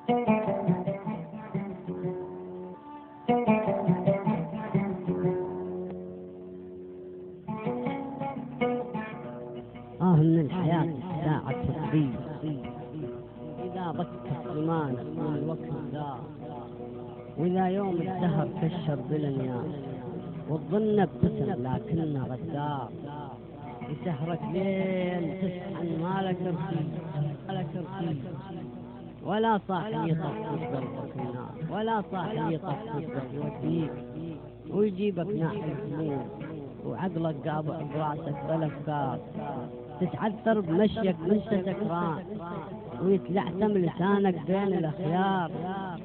من الحياة ساعة تطبيق، إذا بكت زمانك من الوقت ذا، وإذا يوم الدهر كشر بالانياب، والظن ابتسم لكنه غدار، يسهرك ليل تسحن ما لك رفيق، ولا صاح يطفي قلبك النار، ولا صاح يطفي قلبك يوديك ويجيبك ناحية الجنون، وعقلك قابع براسك بالافكار، تتعثر بمشيك وانت سكران، ويتلعثم لسانك بين الاخيار.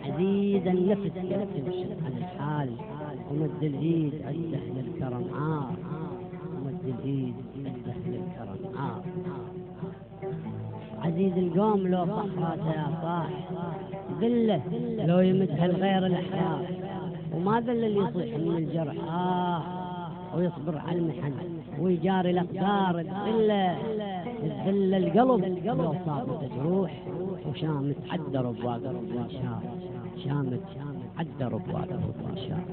عزيز النفس يكتم عن الحال، ومد الايد عده للكرم عار، ومد الايد عده للكرم عار. عزيز القوم لو صحراته يا صاح، ذله لو يمدها الغير الاحيار، وما ذل اللي يصيح من الجرح ويصبر على المحن ويجاري الاقدار. الذل القلب لو صابت جروح، وشامت عدى ربواق الانشار، شامت عدى ربواق الانشار.